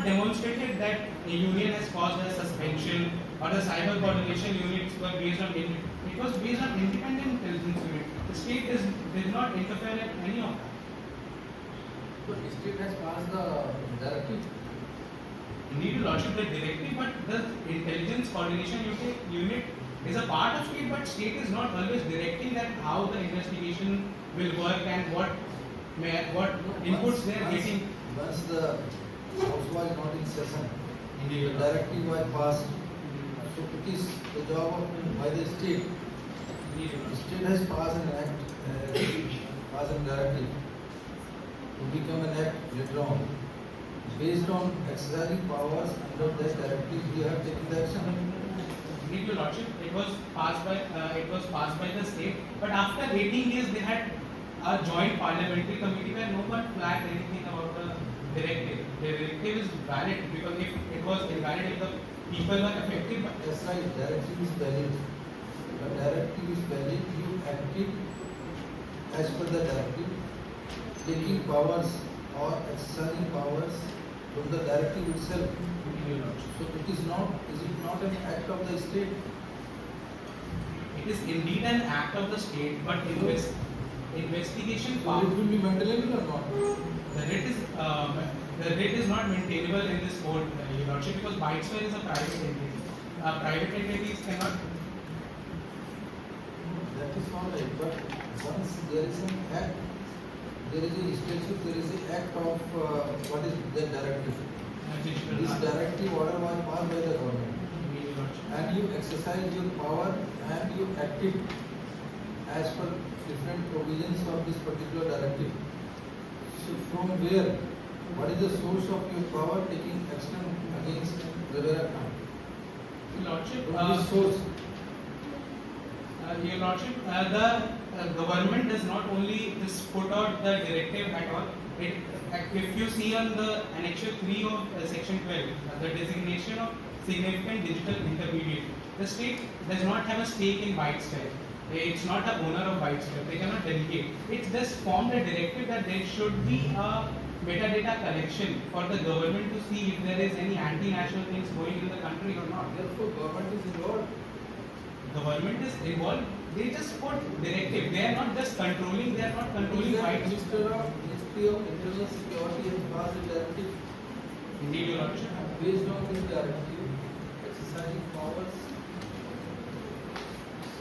not demonstrated that a union has caused a suspension or the cyber coordination units were based on it was based on independent intelligence unit. The state did not interfere in any of that. So the state has passed the directive. Indeed, Your Lordship, the directive, but the intelligence coordination unit is a part of state, but state is not always directing that how the investigation will work and what inputs they are getting. Once the house was not in session, Indeed, the directive was passed. So it is the job of by the state. Indeed, The state has passed an act, passed a directive to become an act later on. Based on exercising powers under that directive, we have taken the action. Indeed, Your Lordship, it was passed by the state, but after 18 days they had a joint parliamentary committee where no one flagged anything about the directive. The directive is valid because if it was invalid, if the people were affected. That's right, directive is valid. The directive is valid, you acted as per the directive, taking powers or exercising powers from the directive itself. So is it not an act of the state? It is indeed an act of the state, but investigation So part. it will be maintainable or not? The rate is not maintainable in this code, Your Lordship, because Bytesphere is a private entity. Private entities cannot. That is all right, but once there is an act, there is a statute, there is an act of what is the directive. This directive order was passed by the government, and you exercise your power and you acted as per different provisions of this particular directive. So from where, what is the source of your power taking action against Rivera Khan? Your Lordship, From this source. Your Lordship, the government does not only just put out the directive at all. If you see on the Annexure 3 of Section 12, the designation of significant digital intermediary, the state does not have a stake in Bytesphere. It's not the owner of Bytesphere. They cannot delegate. It's just formed a directive that there should be a metadata collection for the government to see if there is any anti-national things going in the country or not. Therefore, government is involved. Government is involved. They just put directive. They are not just controlling. They are not controlling Bytesphere. Ministry of Internal Security has passed a directive. Indeed, Your Lordship. Based on this directive, exercising powers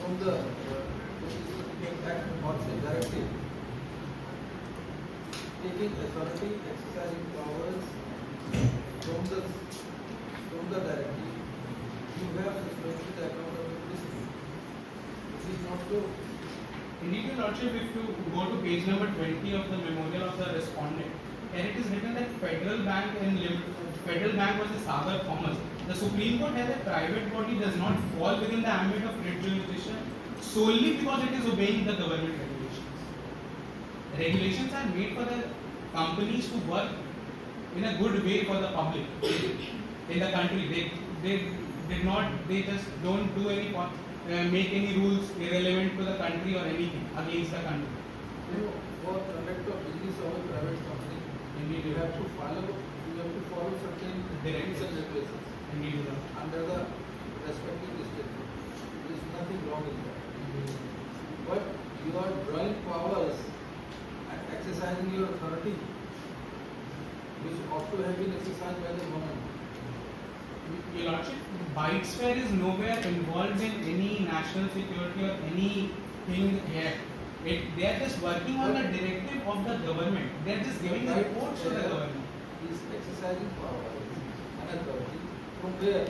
from the act or say directive, taking authority, exercising powers from the directive, you have suspended the account of the district. It is not so. Indeed, Your Lordship, if you go to page number 20 of the memorial of the respondent, and it is written that Federal Bank was a Sagar Commerce. The Supreme Court as a private body does not fall within the ambit of writ jurisdiction solely because it is obeying the government regulations. Regulations are made for the companies to work in a good way for the public in the country. They just don't do any make any rules irrelevant to the country or anything against the country. For conduct of business of a private company, Indeed, you have to follow certain directives and regulations Indeed, under the respective district. There is nothing wrong in that. But you are drawing powers and exercising your authority, which ought to have been exercised by the government. Your Lordship, Bytesphere is nowhere involved in any national security or anything yet. They are just working on the directive of the government. They are just giving the reports to the government. Is exercising powers and authority from where?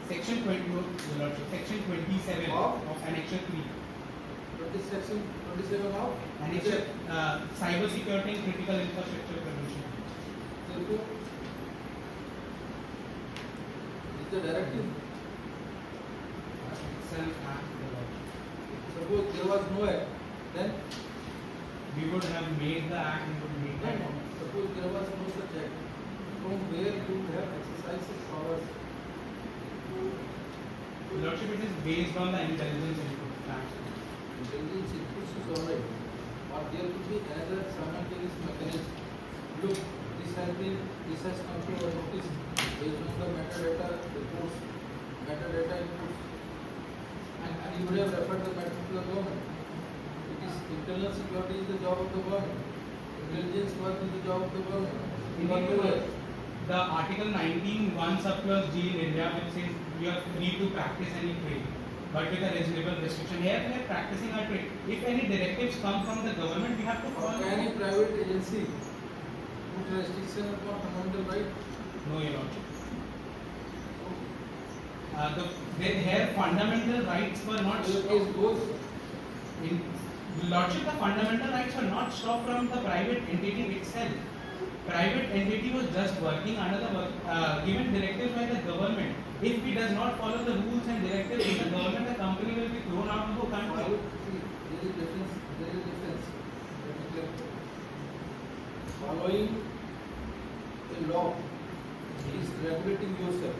Section 20, Your Lordship, Section 27 of Annexure 3. What is Section 27 of? Annexure Cyber Security and Critical Infrastructure Prevention. Therefore, is the directive. It's an act, Your Lordship. Suppose there was no act, then We would have made the act, we would make that. suppose there was no such act, from where you have exercised such powers? Your Lordship, it is based on the intelligence input. Intelligence inputs is alright, but there could be another simultaneous mechanism. Look, this this has come to our notice based on the metadata reports, metadata inputs, and you would have referred the matter to the government. It is internal security is the job of the government. Intelligence work is the job of the government. The Article 19 1 subclause G in India, which says you are free to practice any trade, but with a reasonable restriction. Here we are practicing our trade. If any directives come from the government, we have to follow. Can any private agency put restriction upon fundamental right? No, Your Lordship. Their fundamental rights were not stopped. In Lordship, the fundamental rights were not stopped from the private entity itself. Private entity was just working under the given directives by the government. If he does not follow the rules and directives of the government, the company will be thrown out of the country. There is difference. There is difference. Following a law is regulating yourself.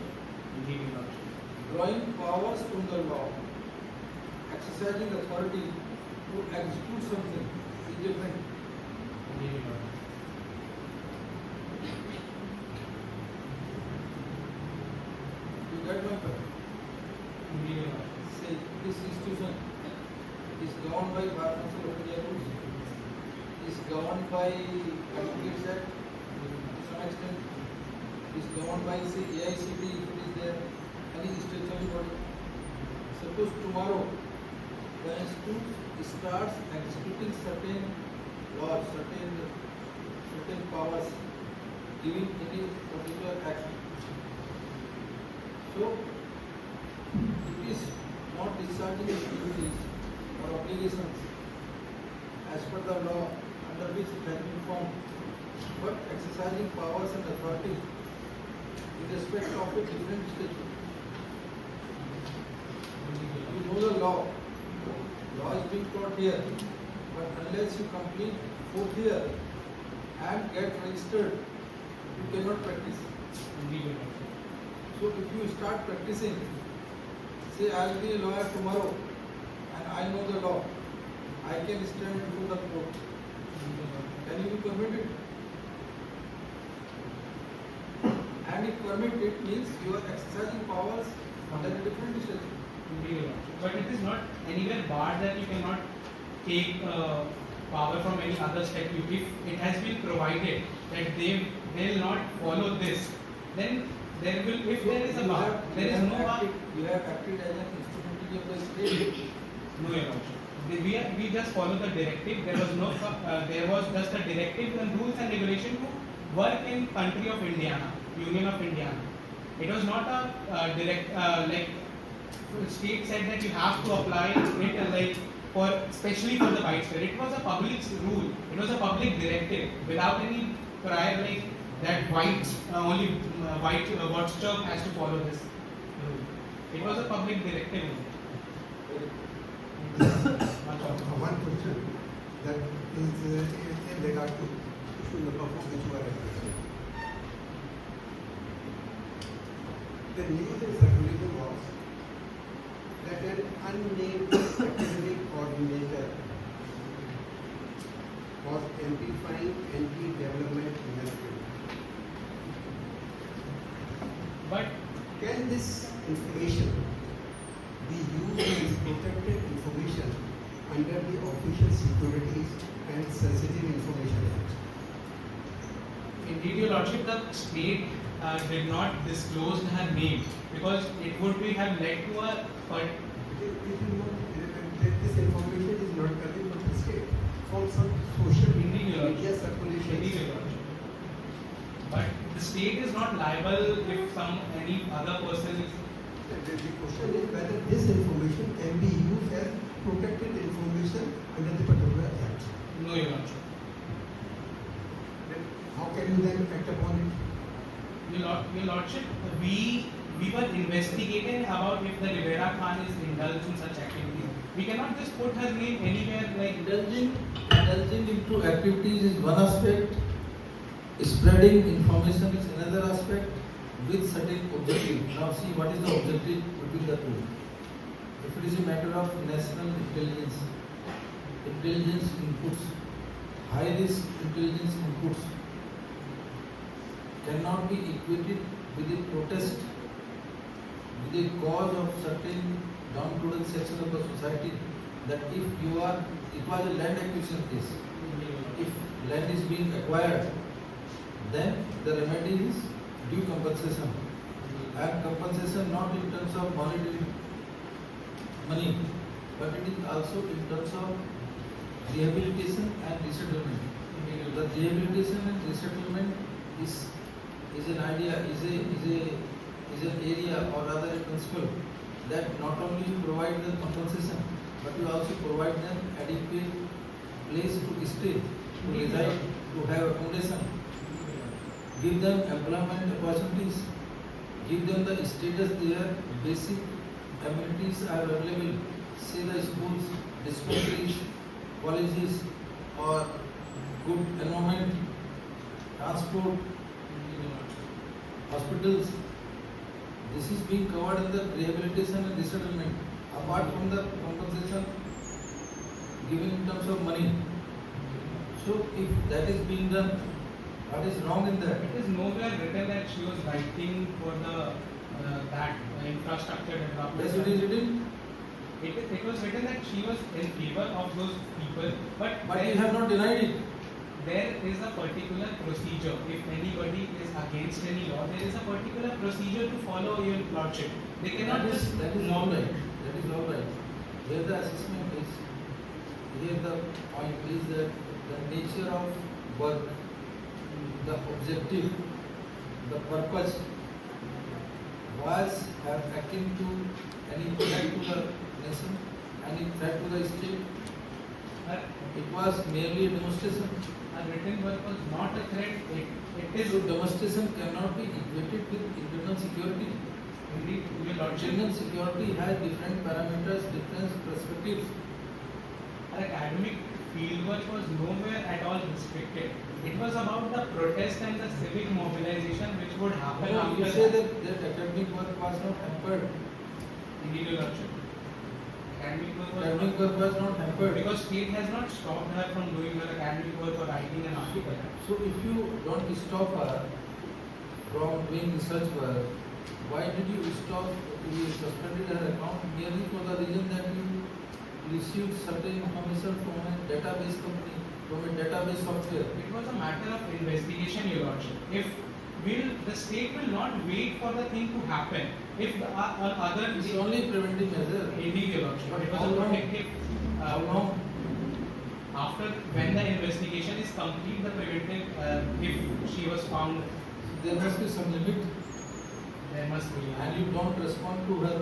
Drawing powers from the law, exercising authority to execute something is different. You get my point? Say this institution is governed by Bar Council of India rules, is governed by Advocacy Act to some extent, is governed by say AICT if it is there, any statutory body. Suppose tomorrow the institute starts executing certain laws, certain powers, giving any particular action. So it is not discharging its duties or obligations as per the law under which it has been formed, but exercising powers and authority with respect of a different statute. You know the law. Law is being taught here, but unless you complete 4th year and get registered, you cannot practice. So if you start practicing, say I will be a lawyer tomorrow and I know the law, I can stand before the court. Can you be permitted? And if permitted means you are exercising powers under a different statute. But it is not anywhere barred that you cannot take power from any other statute. If it has been provided that they will not follow this, then there will, if there is a bar, there is no bar. You have acted as an instrument of the state. No, Your Lordship. We just follow the directive. There was no, there was just a directive and rules and regulation to work in country of Indiana, Union of Indiana. It was not a direct like state said that you have to apply it like for especially for the white state. It was a public rule. It was a public directive without any prior like that white only white watchdog has to follow this rule. It was a public directive. One question that is in regard to the purpose which you are addressing. The news in circulation was that an unnamed academic coordinator was amplifying anti-development messaging. But can this information be used as protected information under the Official Securities and Sensitive Information Act? indeed, Your Lordship, the state did not disclose her name because it would be have led to a. This information is not coming from the state, from some social media circulation. Indeed, Your Lordship. But the state is not liable if any other person is. The question is whether this information can be used as protected information under the particular act. No, Your Lordship. Then how can you then act upon it? Your Lordship, we were investigating about if the Rivera Khan is indulged in such activities. We cannot just put her name anywhere like. Indulging into activities is one aspect, spreading information is another aspect with certain objective. Now see what is the objective between the two. If it is a matter of national intelligence inputs, high risk intelligence inputs, cannot be equated with a protest, with a cause of certain downtrodden section of the society. That if you are, it was a land acquisition case. If land is being acquired, then the remedy is due compensation. And compensation not in terms of monetary money, but it is also in terms of rehabilitation and resettlement. The rehabilitation and resettlement is an idea, is an area, or rather a principle, that not only you provide the compensation, but you also provide them adequate place to stay, to reside, to have accommodation, give them employment opportunities, give them the status there, basic amenities are available, say the schools, dispensaries, colleges, or good environment, transport, hospitals. This is being covered in the rehabilitation and resettlement, apart from the compensation given in terms of money. So if that is being done, what is wrong in that? It is nowhere written that she was writing for the that infrastructure development. Yes, it is written. It was written that she was in favor of those people, but You have not denied it. there is a particular procedure. If anybody is against any law, there is a particular procedure to follow, your lordship. They cannot just That is all right. That is all right. Here the assessment is, here the point is that the nature of work, the objective, the purpose was akin to any threat to the nation, any threat to the state. It was merely a demonstration. a written work was not a threat. It is So demonstration cannot be equated with internal security. indeed, your lordship. Internal security has different parameters, different perspectives. Academic fieldwork was nowhere at all restricted. It was about the protest and the civic mobilization which would happen You after say that academic work was not hampered. Indeed, your lordship. Academic work was Academic work was not hampered. because state has not stopped her from doing her academic work or writing an article. So if you don't stop her from doing research work, why did you stop, you suspended her account merely for the reason that you received certain information from a database company, from a database software? It was a matter of investigation, your lordship. If the state will not wait for the thing to happen. If the other It's only preventive measure. indeed, your lordship. But It was how a long? protective. How long? After when the investigation is complete, the preventive, if she was found, There must be some limit, there must be. and you don't respond to her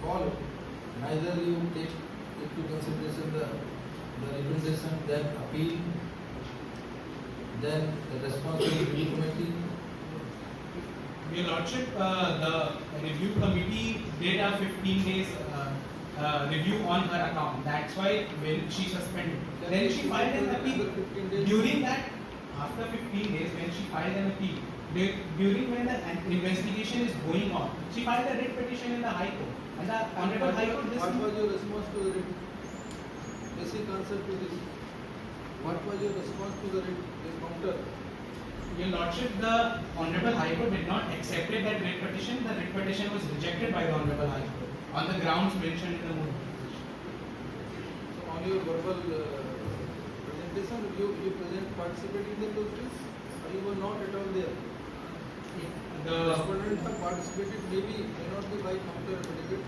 call, neither you take into consideration the recommendation, then appeal, then the response of the review committee. Your lordship, the review committee did a 15 days review on her account. That's why when she suspended. Then she filed an appeal. 15 days. During that, after 15 days, when she filed an appeal, during when the investigation is going on, she filed a writ petition in the High Court. And the Honorable High Court What was your response to the writ? Basic answer to this. What was your response to the writ? The counter. Your Lordship, the Honorable High Court did not accept that writ petition. The writ petition was rejected by the Honorable High Court on the grounds mentioned in the Moot Court Petition. So on your verbal presentation, you participated in those things, or you were not at all there? The The respondent have participated, may not be by counter affidavit,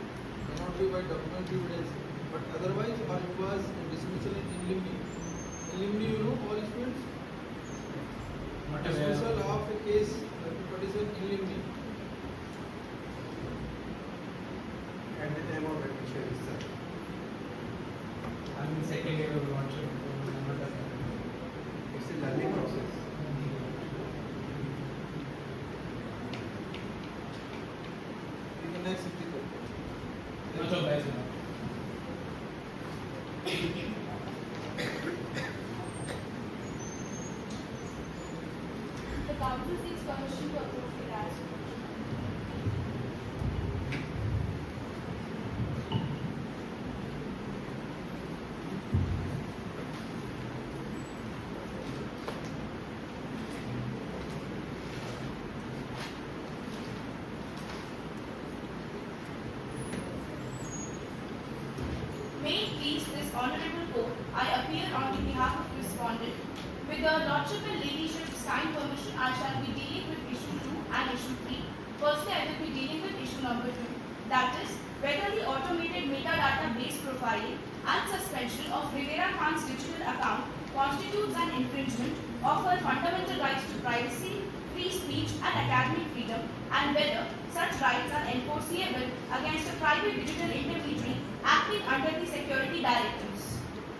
may not be by documentary evidence, but otherwise, or it was a dismissal in limine. In limine, you know, all students, not aware dismissal of- of a case, petition in limine. At the time of admission, sir. I'm in second year of Lordship. I'm not aware. It's a learning process. In the next article. Much obliged. The council seeks permission to approve the last. shall be dealing with issue 2 and issue 3. Firstly, I will be dealing with issue number 2. That is, whether the automated metadata-based profiling and suspension of Rivera Khan's digital account constitutes an infringement of her fundamental rights to privacy, free speech and academic freedom, and whether such rights are enforceable against a private digital intermediary acting under the security directives.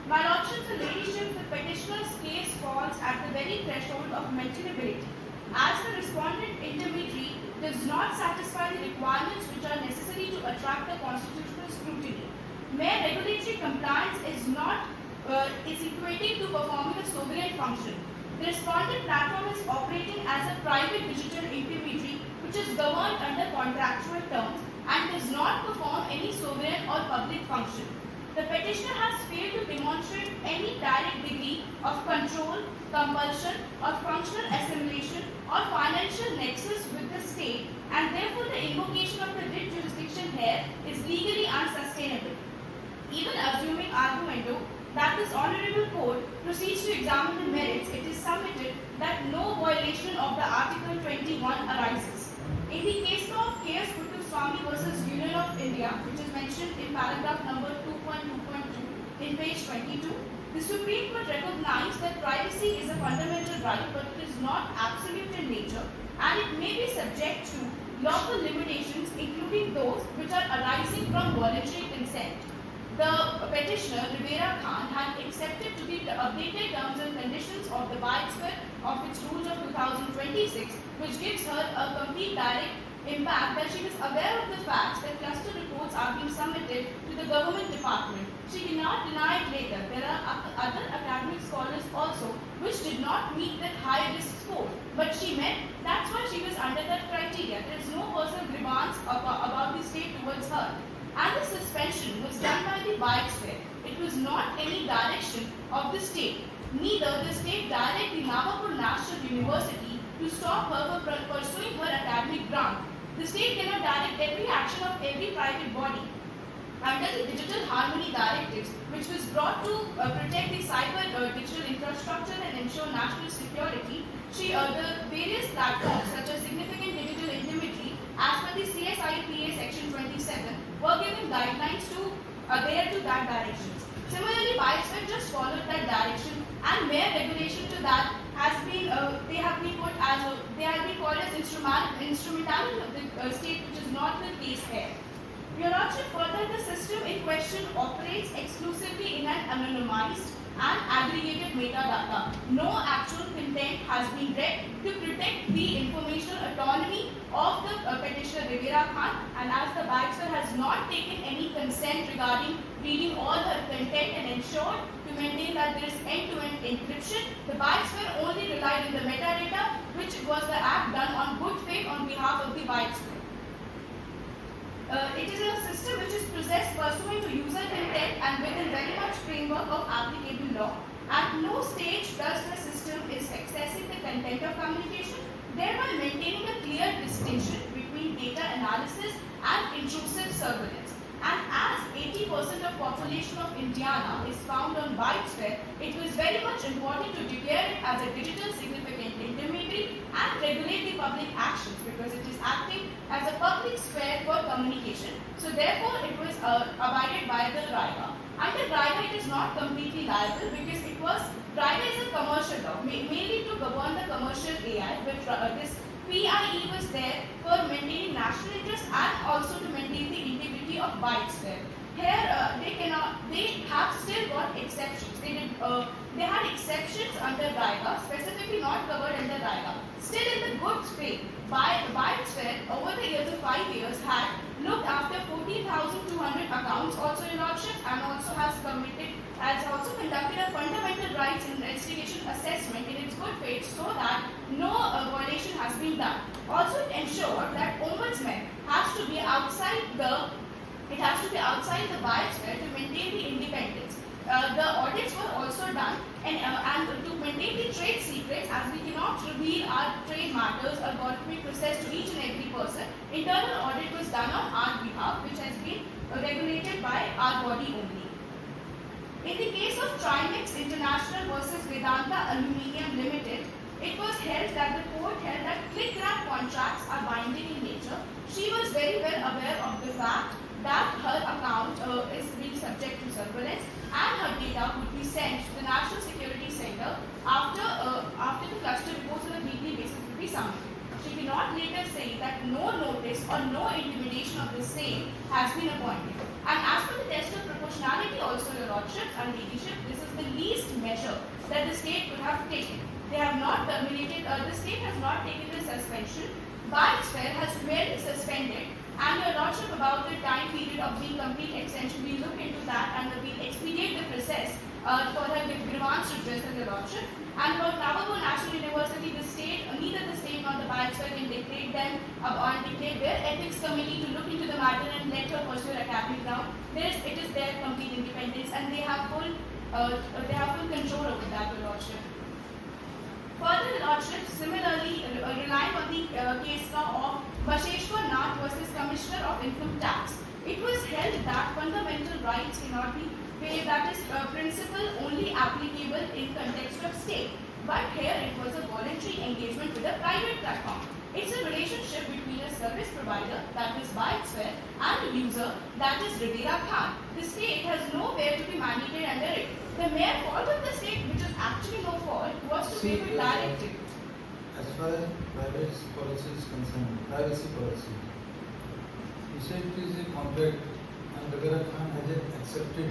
My lordships and ladyships, the petitioner's case falls at the very threshold of mentionability, as the respondent intermediary does not satisfy the requirements which are necessary to attract the constitutional scrutiny. Mere regulatory compliance is equating to performing a sovereign function. The respondent platform is operating as a private digital intermediary which is governed under contractual terms and does not perform any sovereign or public function. The petitioner has failed to demonstrate any direct degree of control, compulsion, or functional assimilation or financial nexus with the state, and therefore the invocation of the writ jurisdiction here is legally unsustainable. Even assuming arguendo that this honorable court proceeds to examine the merits, it is submitted that no violation of the Article 21 arises. In the case law of K.S. Swami versus Union of India, which is mentioned in paragraph number 2.2.2 in page 22, the Supreme Court recognized that privacy is a fundamental right, but it is not absolute in nature, and it may be subject to lawful limitations, including those which are arising from voluntary consent. The petitioner, Rivera Khan, had accepted to be the updated terms and conditions of the widespread of its rules of 2026, which gives her a complete direct impact that she was aware of the facts that cluster reports are being submitted to the government department. She cannot deny it later. There are other academic scholars also which did not meet that high risk score, but she met, that's why she was under that criteria. There is no personal grievance about the state towards her. And the suspension was done by the widespread. It was not any direction of the state. Neither the state directed the Nagpur National University to stop her from pursuing her academic grant. The state cannot direct every action of every private body. Under the Digital Harmony Directives, which was brought to protect the cyber digital infrastructure and ensure national security, the various platforms such as significant digital intermediary, as per the CSIPA section 27, were given guidelines to adhere to that direction. Similarly, widespread just followed that direction, and mere regulation to that has been they have been called as instrumentality of the state, which is not the case here. Your Lordship, further, the system in question operates exclusively in an anonymized and aggregated metadata. No actual content has been read to protect the informational autonomy of the petitioner Rivera Khan, and as the Baxter has not taken any consent regarding reading all her content and ensured to maintain that there is end-to-end encryption, the Baxter only relied on the metadata, which was the act done on good faith on behalf of the Baxter. It is a system which is possessed pursuant to user intent and within very much framework of applicable law. At no stage does the system is accessing the content of communication, thereby maintaining a clear distinction between data analysis and intrusive surveillance. And as 80% of population of Indiana is found on widespread, it was very much important to declare it as a digital significant intermediary and regulate the public actions, because it is acting as a public sphere for communication. So therefore, it was abided by the RIGA. Under RIGA, it is not completely liable because it was, RIGA is a commercial law, mainly to govern the commercial AI, which this PIE was there for maintaining national interest and also to maintain the integrity of widespread. Here, they have still got exceptions. They had exceptions under RIGA, specifically not covered under RIGA. Still in the good faith, widespread over the years of 5 years had looked after 14,200 accounts also in Lordship, and also has also conducted a fundamental rights investigation assessment in its good faith, so that no violation has been done. Also, it ensured that ombudsman has to be outside the widespread to maintain the independence. The audits were also done, and to maintain the trade secrets, as we cannot reveal our trade matters or government process to each and every person. Internal audit was done on our behalf, which has been regulated by our body only. In the case of Trimex International versus Vedanta Aluminium Limited, It was held that the court held that click-wrap contracts are binding in nature. She was very well aware of the fact that her account is being subject to surveillance and her data would be sent to the National Security Center after the cluster reports on a weekly basis would be submitted. She cannot later say that no notice or no intimidation of the same has been appointed. And as per the test of proportionality also, Your Lordship and Ladyship, this is the least measure that the state could have taken. They have not terminated, the state has not taken the suspension. Biosphere has merely suspended. And Your Lordship, about the time period of the complete extension, we look into that and we expedite the process for her grievance redressal, Your Lordship. And about Navajo National University, neither the state nor the Biosphere can dictate them or dictate their ethics committee to look into the matter and let her pursue her academic ground. It is their complete independence and they have full control over that, Your Lordship. Further, Your Lordship, similarly relying on the case law of Basheshwar Nath versus Commissioner of Income Tax, it was held that fundamental rights cannot be waived, that is principle only applicable in context of state. But here it was a voluntary engagement with a private platform. It's a relationship between a service provider, that is Biosphere, and a user, that is Rivera Khan. The state has nowhere to be mandated under it. The mere fault of the state, which is actually no fault, was to give it directive. As far as privacy policy is concerned, privacy policy, you said it is a contract and Rivera Khan has accepted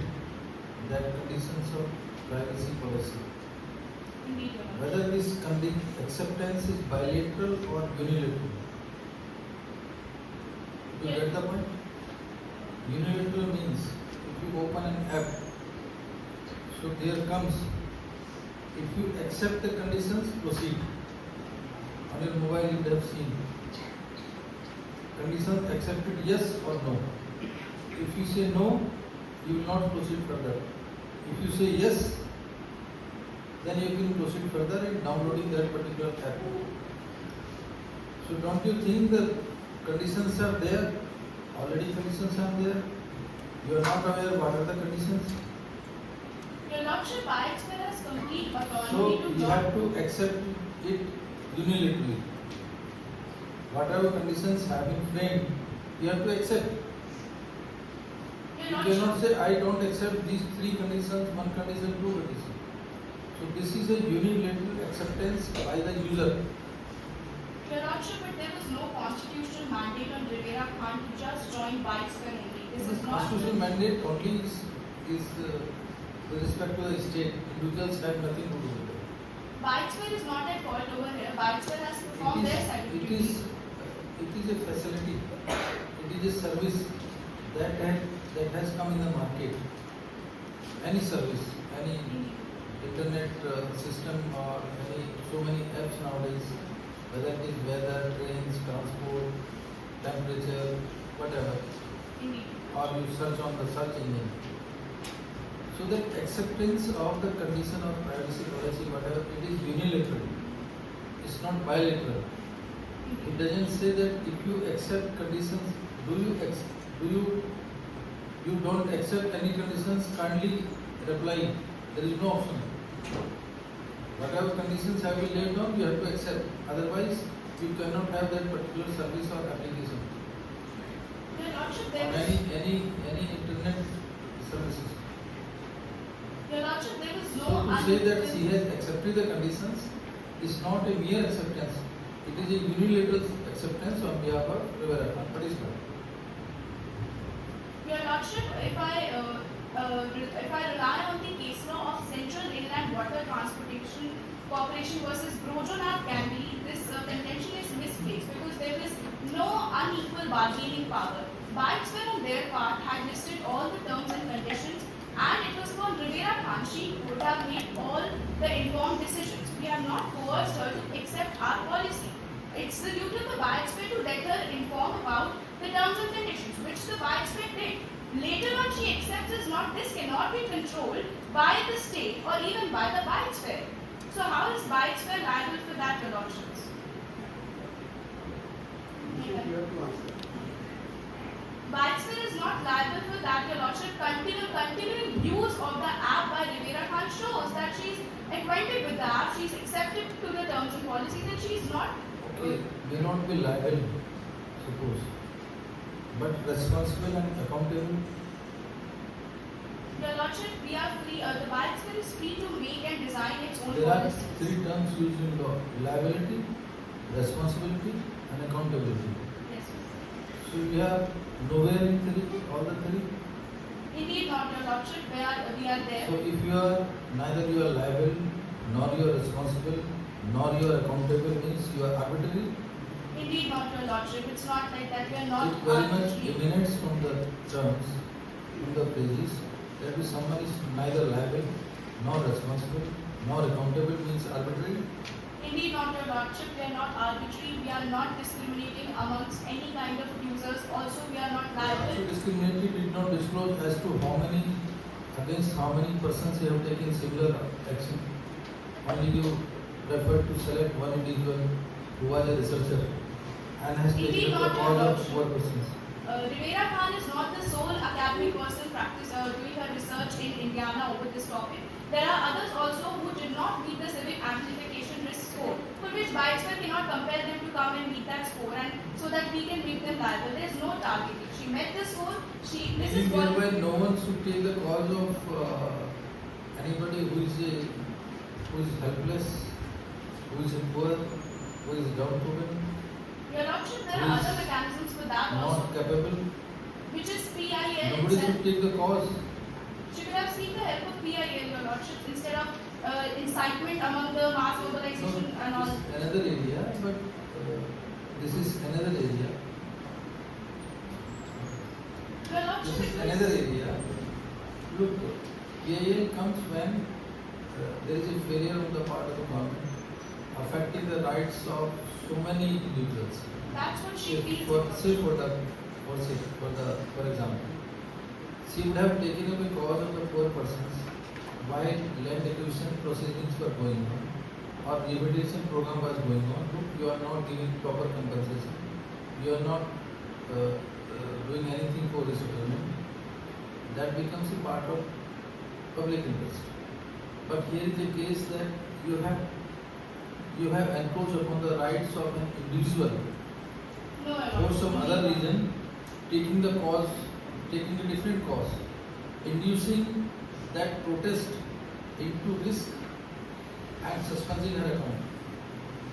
that conditions of privacy policy. Indeed, Your Lordship. Whether this acceptance is bilateral or unilateral. Do you get the point? Unilateral means if you open an app, so there comes, if you accept the conditions, proceed. On your mobile you have seen. Conditions accepted, yes or no. If you say no, you will not proceed further. If you say yes, then you can proceed further in downloading that particular app. So don't you think the conditions are there? Already conditions are there. You are not aware what are the conditions. Your Lordship, Biosphere has complete So autonomy to you have to accept it unilaterally. Whatever conditions have been framed, you have to accept. Your You Lordship, cannot say I don't accept these three conditions, one condition, two conditions. So this is a unilateral acceptance by the user. Your Lordship, but there was no constitutional mandate on Rivera Khan to just join Biosphere only. This is not. Constitutional mandate only is with respect to the state. Individuals have nothing to do with it. Biosphere is not at fault over here. Biosphere has performed their side It duties. is a facility. It is a service that has come in the market. Any service, any internet system or so many apps nowadays, whether it is weather, trains, transport, temperature, whatever, Indeed. or you search on the search engine. So that acceptance of the condition of privacy policy, whatever, it is unilateral. It's not bilateral. It doesn't say that if you accept conditions, you don't accept any conditions, kindly reply. There is no option. Whatever conditions have been laid down, you have to accept. Otherwise, you cannot have that particular service or application. Your Lordship, Or there was. any internet services. Your Lordship, there was no. So to say that she has accepted the conditions is not a mere acceptance. It is a unilateral acceptance on behalf of Rivera Khan. What is that? Your Lordship, if I rely on the case law of Central Inland Water Transportation Corporation versus Brojonath Gambili, this contention is misplaced because there is no unequal bargaining power. Biosphere on their part had listed all the terms and conditions, and it was upon Rivera Khan. She would have made all the informed decisions. We have not coerced her to accept our policy. It's the duty of the Biosphere to let her inform about the terms and conditions, which the Biosphere did. Later on, she accepts this cannot be controlled by the state or even by the Biosphere. So how is Biosphere liable for that, Your Lordships? You have to answer. Bikesphere is not liable for that, Your Lordship. Continuing use of the app by Rivera Khan shows that she is acquainted with the app, she is accepted to the terms and policies, and she is not. Okay, may not be liable, suppose, but responsible and accountable. Your Lordship, we are free. The Bikesphere is free to make and design its own There are policies. three terms used in law: liability, responsibility, and accountability. Yes, sir. So we are nowhere in three, all the three. Indeed not, Your Lordship. We are there. So if you are neither you are liable, nor you are responsible, nor you are accountable, means you are arbitrary. Indeed not, Your Lordship. It's not like that. We are not It very much arbitrary. emanates from the terms, from the phrases, that if someone is neither liable, nor responsible, nor accountable, means arbitrary. Indeed not, Your Lordship. We are not arbitrary. We are not discriminating amongst any kind of users. Also, we are not So liable. discriminatory did not disclose as to how many, against how many persons you have taken similar action. Only you referred to select one individual who was a researcher and has Indeed taken the not, call Your of Lordship. 4 persons. Rivera Khan is not the sole academic person doing her research in Indiana over this topic. There are others also who did not meet the civic amplification risk score, for which Bikesphere cannot compel them to come and meet that score, and so that we can make them liable. There is no targeting. She met the score. This is what. Meanwhile, no one should take the cause of anybody who is helpless, who is poor, who is downtrodden, Your Lordship, there are other mechanisms for that also, not capable. which is PIL Nobody itself. should take the cause. She could have seen the help of PIL, Your Lordship, instead of incitement among the mass So, mobilization and all. it's another area, but this is another area. Your Lordship, This is it another was, area. Look, PIL comes when there is a failure on the part of the government affecting the rights of so many individuals. that's what she If feels. for example, she would have taken up a cause of the poor persons while land acquisition proceedings were going on or remediation program was going on. Look, you are not giving proper compensation. You are not doing anything for resettlement. That becomes a part of public interest. But here is a case that you have encroached upon the rights of an individual No, Your for Lordship. some other reason, taking a different cause, inducing that protest into risk and suspending her account.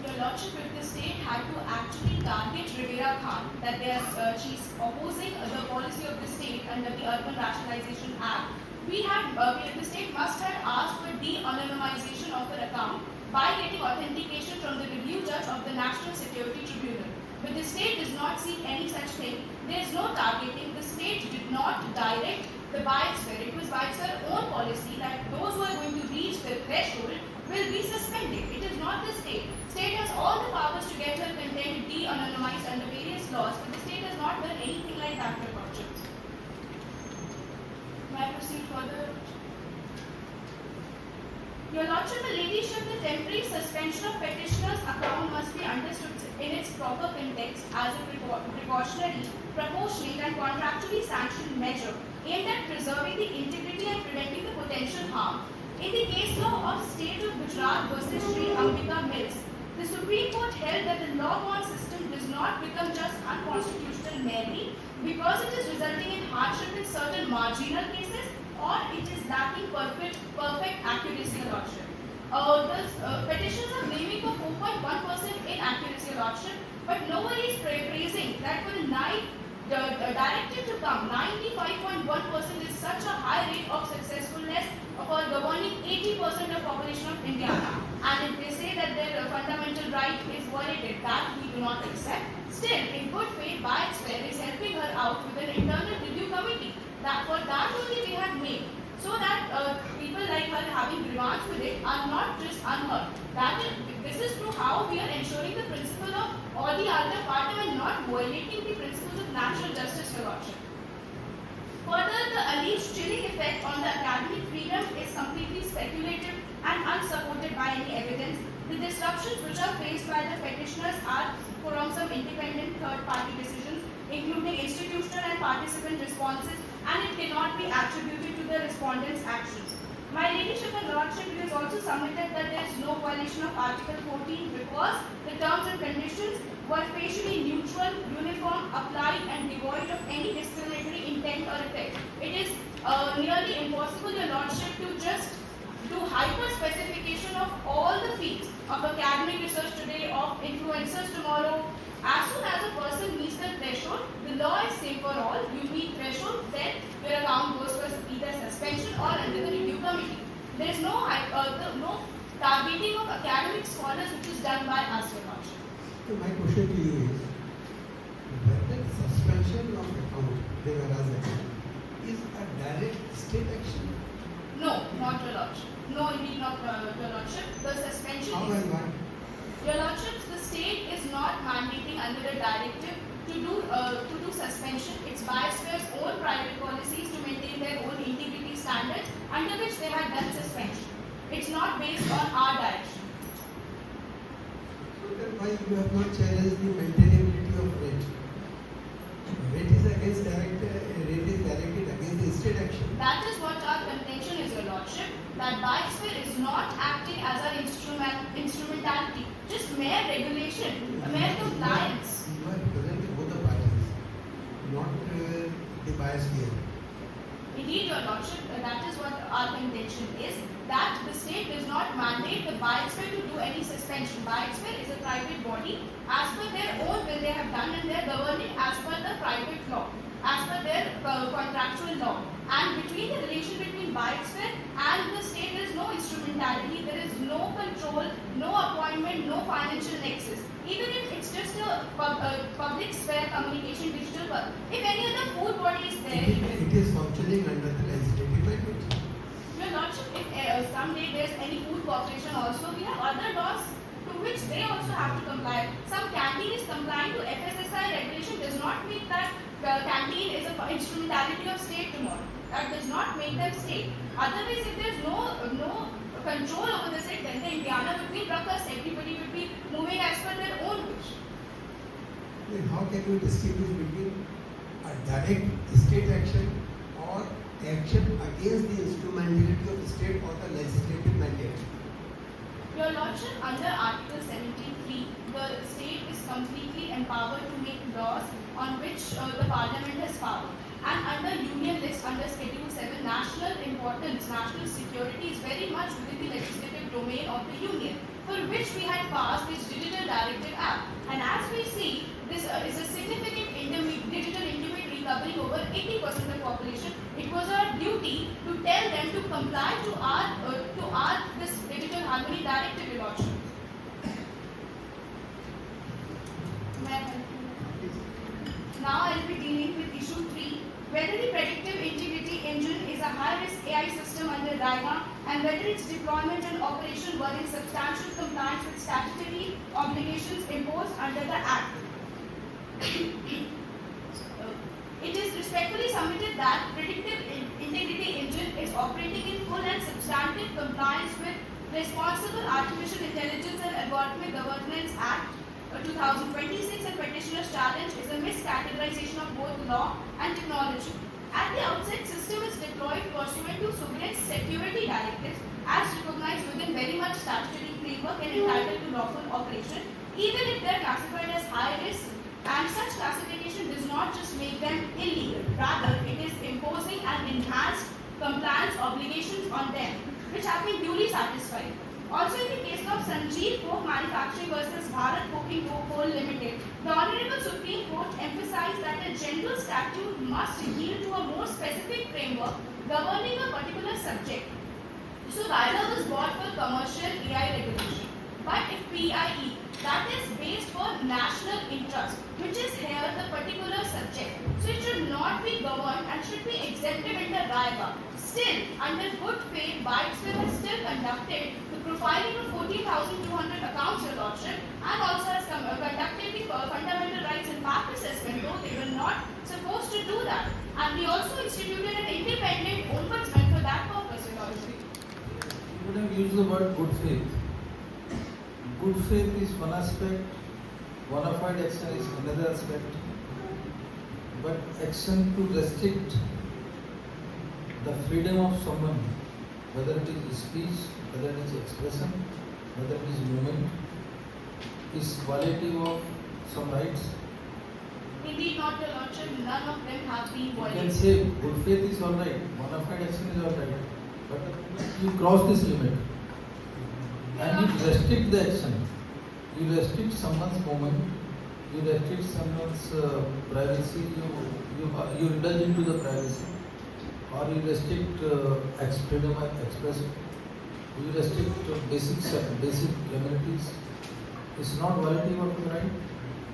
Your Lordship, if the state had to actually target Rivera Khan, that she's opposing the policy of the state under the Urban Rationalization Act, the state must have asked for de-anonymization of her account by getting authentication from the review judge of the National Security Tribunal. But the state does not seek any such thing. There is no targeting. The state did not direct the Bikesphere. It was Bikespere's own policy that those who are going to reach the threshold will be suspended. It is not the state. State has all the powers to get her content de-anonymized under various laws, but the state has not done anything like that, Your Lordship. May I proceed further? Your Lordship, the ladyship, the temporary suspension of petitioner's account must be understood in its proper context as a precautionary, proportionate and contractually sanctioned measure aimed at preserving the integrity and preventing the potential harm. In the case law of State of Gujarat versus Sri Ambedkar Ms, the Supreme Court held that the law-born system does not become just unconstitutional merely because it is resulting in hardship in certain marginal cases or it is lacking perfect accuracy, Your Lordship. The petitions are blaming for 4.1% inaccuracy, Your Lordship, but nobody is praising that for the directive to come, 95.1% is such a high rate of successfulness for governing 80% of population of Indiana. And if they say that their fundamental right is violated, that we do not accept. Still, in good faith, Bikesphere is helping her out with an internal review committee. That for that only we have made, so that people like her having grievance with it are not just unheard. This is through how we are ensuring the principle of Audi alter partem and not violating the principles of natural justice, Your Lordship. Further, the alleged chilling effect on the academic freedom is completely speculative and unsupported by any evidence. The disruptions which are faced by the petitioners are from some independent third-party decisions including institutional and participant responses, and it cannot be attributed to the respondent's actions. My ladyship and lordship, it is also submitted that there is no violation of Article 14 because the terms and conditions were facially neutral, uniform, applied and devoid of any discriminatory intent or effect. It is nearly impossible, your lordship, to just do hyper-specification of all the fields of academic research today, of influencers tomorrow. As soon as a person meets the threshold, the law is same for all. You meet threshold, then your account goes for either suspension or under the review committee. There is no targeting of academic scholars which is done by us, your lordship. So my question to you is, whether suspension of account, Devara's account, is a direct state action? No, not your lordship. No, indeed not your lordship. The suspension How is... and why? Your lordship, the state is not mandating under a directive to do suspension. It's biosphere's own private policies to maintain their own integrity standards under which they have done suspension. It's not based on our direction. So then why you have not challenged the maintainability of rate? Rate is directed against the state action. That is what our contention is, your lordship, that biosphere is not acting as an instrumentality, just mere regulation, mere compliance. You are representing both the parties, not the biosphere. Indeed, your lordship, that is what our contention is, that the state does not mandate the biosphere to do any suspension. Biosphere is a private body. As per their own will they have done, and they are governing as per the private law, as per their contractual law. And between the relation between biosphere and the state, there is no instrumentality, there is no control, no appointment, no financial nexus. Even if it's just a public sphere communication digital work. If any other food body is there, It is functioning under the legislative mandate. your lordship, if someday there's any food corporation also, we have other laws to which they also have to comply. Some canteen is complying to FSSI regulation, does not mean that canteen is an instrumentality of state tomorrow. That does not make them state. Otherwise, if there's no control over the state, then the Indiana would be ruckus. Everybody would be moving as per their own wish. Then how can you distinguish between a direct state action or action against the instrumentality of the state or the legislative mandate? Your lordship, under Article 17(3), the state is completely empowered to make laws on which the parliament has power. And under Union List, under Schedule 7, national importance, national security is very much within the legislative domain of the Union, for which we had passed this Digital Directive Act. And as we see, this is a significant digital intermediary covering over 80% of the population. It was our duty to tell them to comply to our this Digital Harmony Directive, Your Lordship. Now I will be dealing with issue 3, whether the predictive integrity engine is a high-risk AI system under DGIM and whether its deployment and operation were in substantial compliance with statutory obligations imposed under the Act. It is respectfully submitted that predictive integrity engine is operating in full and substantive compliance with Responsible Artificial Intelligence and Algorithmic Governance Act 2026, and petitioner's challenge is a miscategorization of both law and technology. At the outset, system is deployed pursuant to sovereign security directives as recognized within very much statutory framework and entitled to lawful operation, even if they are classified as high risk, and such classification does not just make them illegal, rather it is imposing an enhanced compliance obligations on them, which have been duly satisfied. Also, in the case of Sanjeev Coke Manufacturing versus Bharat Coking Coal Limited, the Honorable Supreme Court emphasized that a general statute must yield to a more specific framework governing a particular subject. So, RILA was bought for commercial AI regulation. But if PIE, that is based for national interest, which is here the particular subject, so it should not be governed and should be exempted in the RILA. Still, under good faith, Biosphere has still conducted the profiling of 14,200 accounts, Your Lordship, and also has conducted the fundamental rights impact assessment, though they were not supposed to do that. And we also instituted an independent ombudsman for that purpose, Your Lordship. You would have used the word good faith. Good faith is one aspect, bona fide action is another aspect. but action to restrict the freedom of someone, whether it is speech, whether it is expression, whether it is movement, is violative of some rights. Indeed not, Your Lordship, none of them have been You can violated. say good faith is alright, bona fide action is alright, but you cross this limit and you restrict the action. You restrict someone's movement, you restrict someone's privacy, you indulge into the privacy, or you restrict freedom of expression, you restrict basic amenities. It's not violative of the right.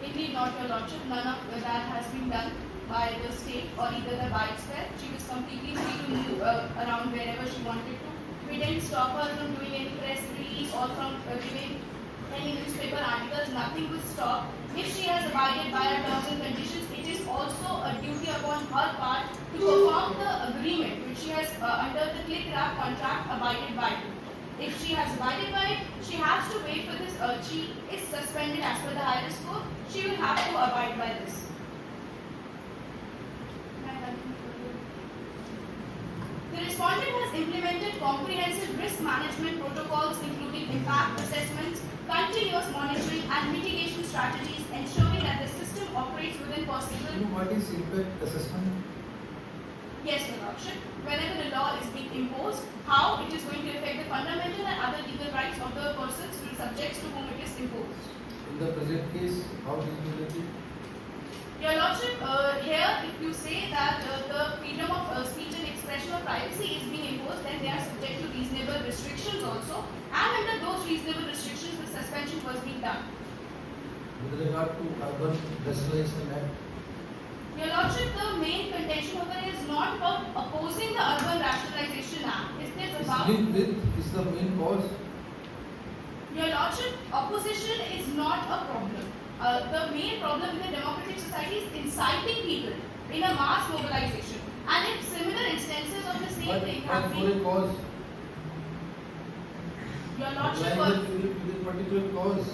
Indeed not, Your Lordship, none of that has been done by the state or either the widespread. She was completely free to move around wherever she wanted to. We didn't stop her from doing any press release or from giving any newspaper articles. Nothing was stopped. If she has abided by our terms and conditions, it is also a duty upon her part to perform the agreement which she has under the click-wrap contract abided by. If she has abided by it, she has to wait for this. She is suspended as per the highest court. She will have to abide by this. The respondent has implemented comprehensive risk management protocols including impact assessments, continuous monitoring and mitigation strategies, ensuring that the system operates within possible. You know what is impact assessment? Yes, Your Lordship. Whenever the law is being imposed, how it is going to affect the fundamental and other legal rights of the persons who subjects to whom it is imposed. In the present case, how it is related? Your Lordship, here if you say that the freedom of speech and expression or privacy is being imposed, then they are subject to reasonable restrictions also, and under those reasonable restrictions, the suspension was being done. With regard to Urban Rationalization Act, Your Lordship, the main contention over here is not about opposing the Urban Rationalization Act. It is is about. linked with is the main cause. Your Lordship, opposition is not a problem. The main problem in the democratic society is inciting people in a mass mobilization. And if similar instances of the same thing have But for been, a cause, Your Lordship, with a particular cause.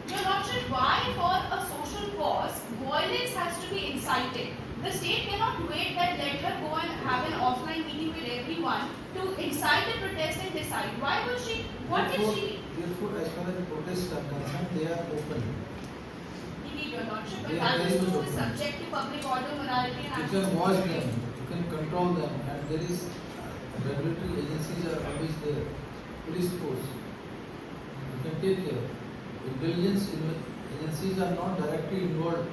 Your Lordship, why for a social cause violence has to be incited? The state cannot wait that let her go and have an offline meeting with everyone to incite a protest and decide. Why would she? What if she? Therefore, as far as protests are concerned, they are open. Indeed, Your Lordship, but They are that very is much too open. subject to public order, morality, and You access can to watch justice. them, you can control them, and there is regulatory agencies are always there. Police force, you can take care. Intelligence agencies are not directly involved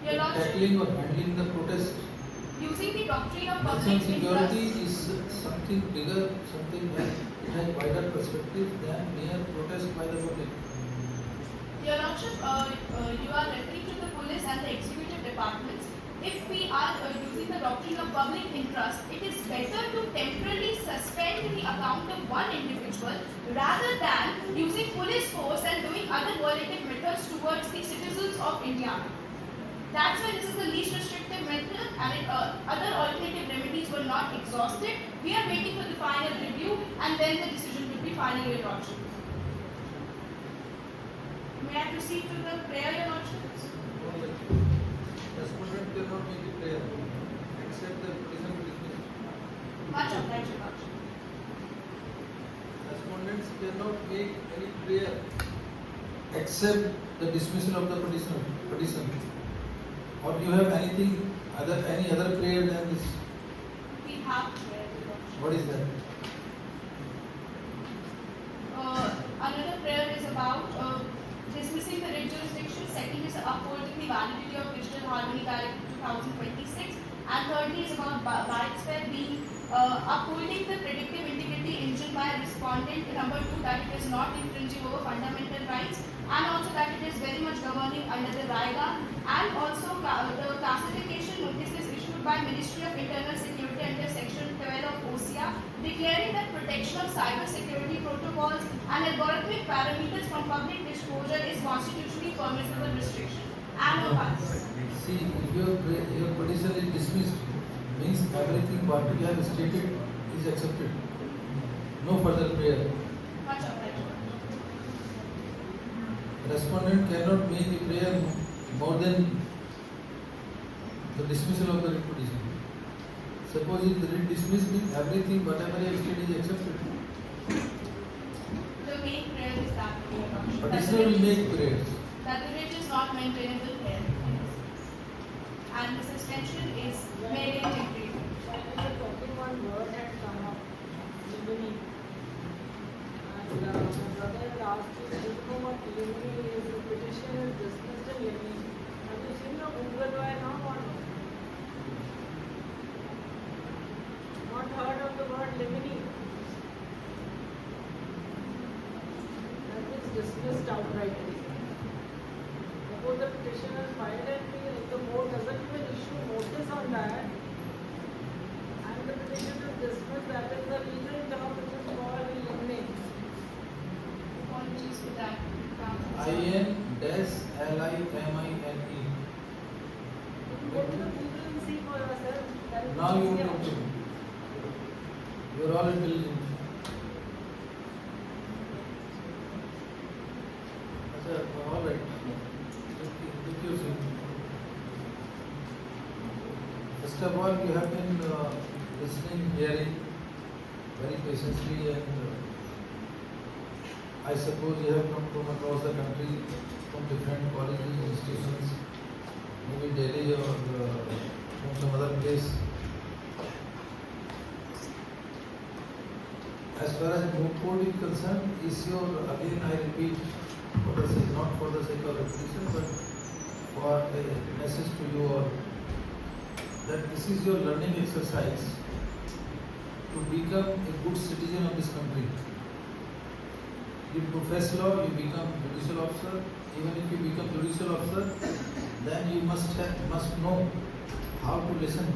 Your in Lordship, tackling or handling the protest. using the doctrine of public National security interest. is something bigger, something that it has wider perspective than mere protest by the public. Your Lordship, you are referring to the police and the executive departments. If we are using the doctrine of public interest, it is better to temporarily suspend the account of one individual rather than using police force and doing other violative methods towards the citizens of India. That's why this is the least restrictive method, and other alternative remedies were not exhausted. We are waiting for the final review, and then the decision will be final, Your Lordship. May I proceed to the prayer, Your Lordship? Respondent cannot make a prayer except the petition to dismiss. Much obliged, Your Lordship. Respondents cannot make any prayer except the dismissal of the petition. Or you have any other prayer than this? We have prayer, Your Lordship. What is that? Another prayer is about dismissing the writ jurisdiction. Second is upholding the validity of Digital Harmony Directive 2026. And thirdly is about widespread being upholding the predictive integrity engine by a respondent. Number 2, that it is not infringing over fundamental rights, and also that it is very much governing under the RIGA, and also the classification notices issued by Ministry of Internal Security under Section 12 of OCR, declaring that protection of cyber security protocols and algorithmic parameters from public disclosure is constitutionally permissible restriction. And of others. See, if your petition is dismissed, means everything what you have stated is accepted. No further prayer. Much obliged. Respondent cannot make a prayer more than the dismissal of the writ petition. Suppose if the writ dismissed, means everything, whatever you have said is accepted. The main prayer is that Your Lordship, Petitioner will make prayers. that the writ is not maintainable here, and the suspension is made temporary. While we were talking, one word had come up, limine. And my brother had asked you, do you know what limine is? The petition is dismissed in limine. Have you seen your Google by now or no? Not heard of the word limine? That is dismissed outrightly. Suppose the petition is filed and if the court doesn't even issue notice on that, and the petition is dismissed, that is the legal term which is called limine. Apologies for that. I-N-L-I-M-I-N-E. Go to the Google and see for yourself. That is Now you easy know. option. You are all intelligent. All right. Thank you, sir. First of all, you have been listening, hearing very patiently, and I suppose you have come from across the country from different colleges, institutions, maybe Delhi or from some other place. As far as Moot Court is concerned, is your, again I repeat, for the sake, not for the sake of repetition, but for a message to you all, that this is your learning exercise to become a good citizen of this country. You profess law, you become judicial officer. Even if you become judicial officer, then you must know how to listen.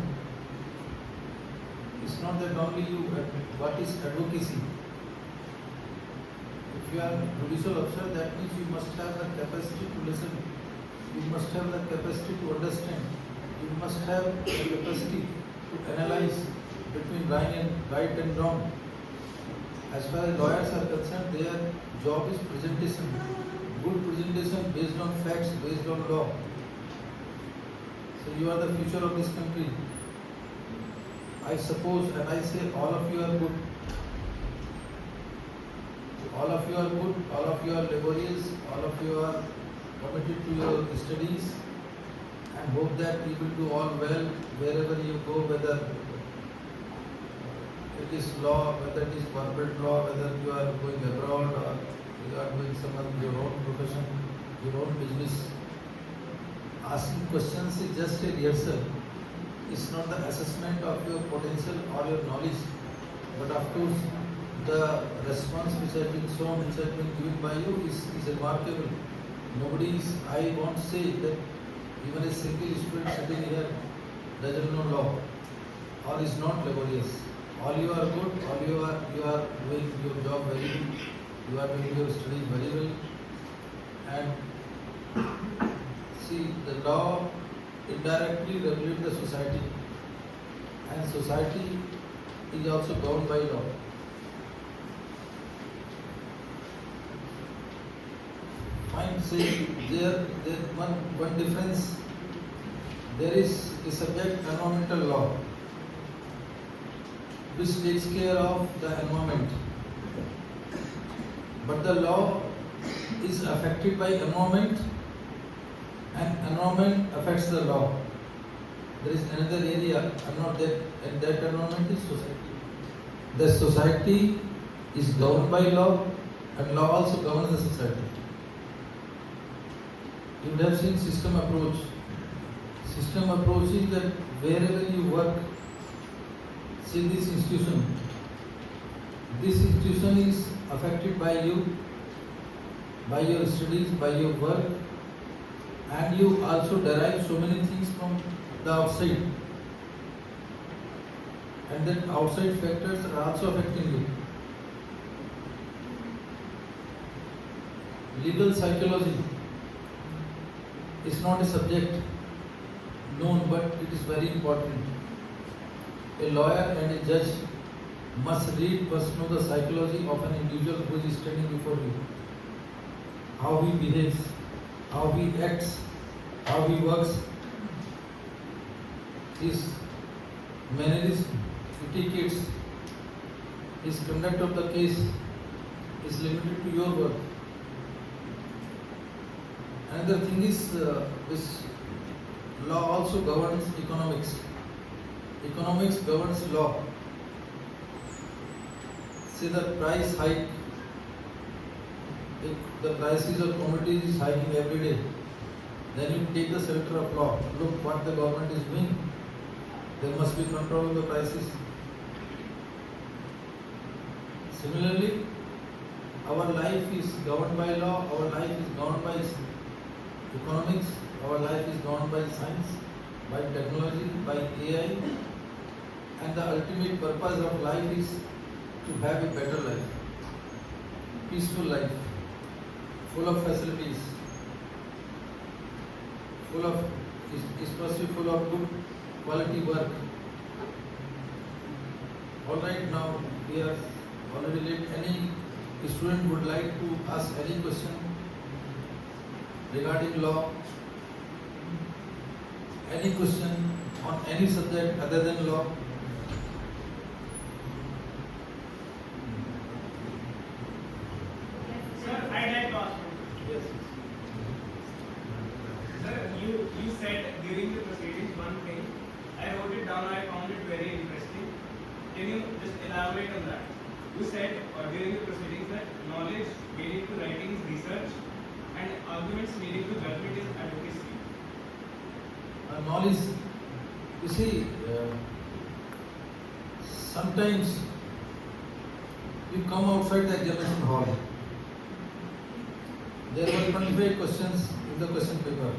It's not that only you, what is advocacy. If you are a judicial officer, that means you must have the capacity to listen. You must have the capacity to understand. You must have the capacity to analyze between right and wrong. As far as lawyers are concerned, their job is presentation. Good presentation based on facts, based on law. So you are the future of this country. I suppose, and I say all of you are good. All of you are good, all of you are laborious, all of you are committed to your studies, and hope that you will do all well wherever you go, whether it is law, whether it is corporate law, whether you are going abroad or you are doing some of your own profession, your own business. Asking questions is just a rehearsal. It's not the assessment of your potential or your knowledge, but of course the response which has been shown, which has been given by you is remarkable. Nobody is, I won't say that even a single student sitting here doesn't know law or is not laborious. All you are good, all you are doing your job very well, you are doing your studies very well. And see, the law indirectly regulates the society, and society is also governed by law. Fine, say there one difference. There is a subject, environmental law, which takes care of the environment. But the law is affected by environment, and environment affects the law. There is another area, and that environment is society. The society is governed by law, and law also governs the society. You would have seen system approach. System approach is that wherever you work, see this institution is affected by you, by your studies, by your work, and you also derive so many things from the outside, and then outside factors are also affecting you. Legal psychology is not a subject known, but it is very important. A lawyer and a judge must know the psychology of an individual who is standing before you. How he behaves, how he acts, how he works. his mannerism, etiquettes, his conduct of the case is limited to your work. Another thing is this law also governs economics. Economics governs law. Say the price hike, if the prices of commodities is hiking every day, then you take the shelter of law. Look what the government is doing. There must be control of the prices. Similarly, our life is governed by law, our life is governed by economics, our life is governed by science, by technology, by AI, and the ultimate purpose of life is to have a better life, peaceful life, full of facilities, especially full of good quality work. Alright, now we are already late. Any student would like to ask any question regarding law? Any question on any subject other than law? Sir, I'd like to ask you. Yes. Sir, you said during the proceedings one thing. I wrote it down. I found it very interesting. Can you just elaborate on that? You said during the proceedings that knowledge leading to writing is research and arguments leading to judgment is advocacy. Knowledge, you see, sometimes you come outside the examination hall. There were 25 questions in the question paper.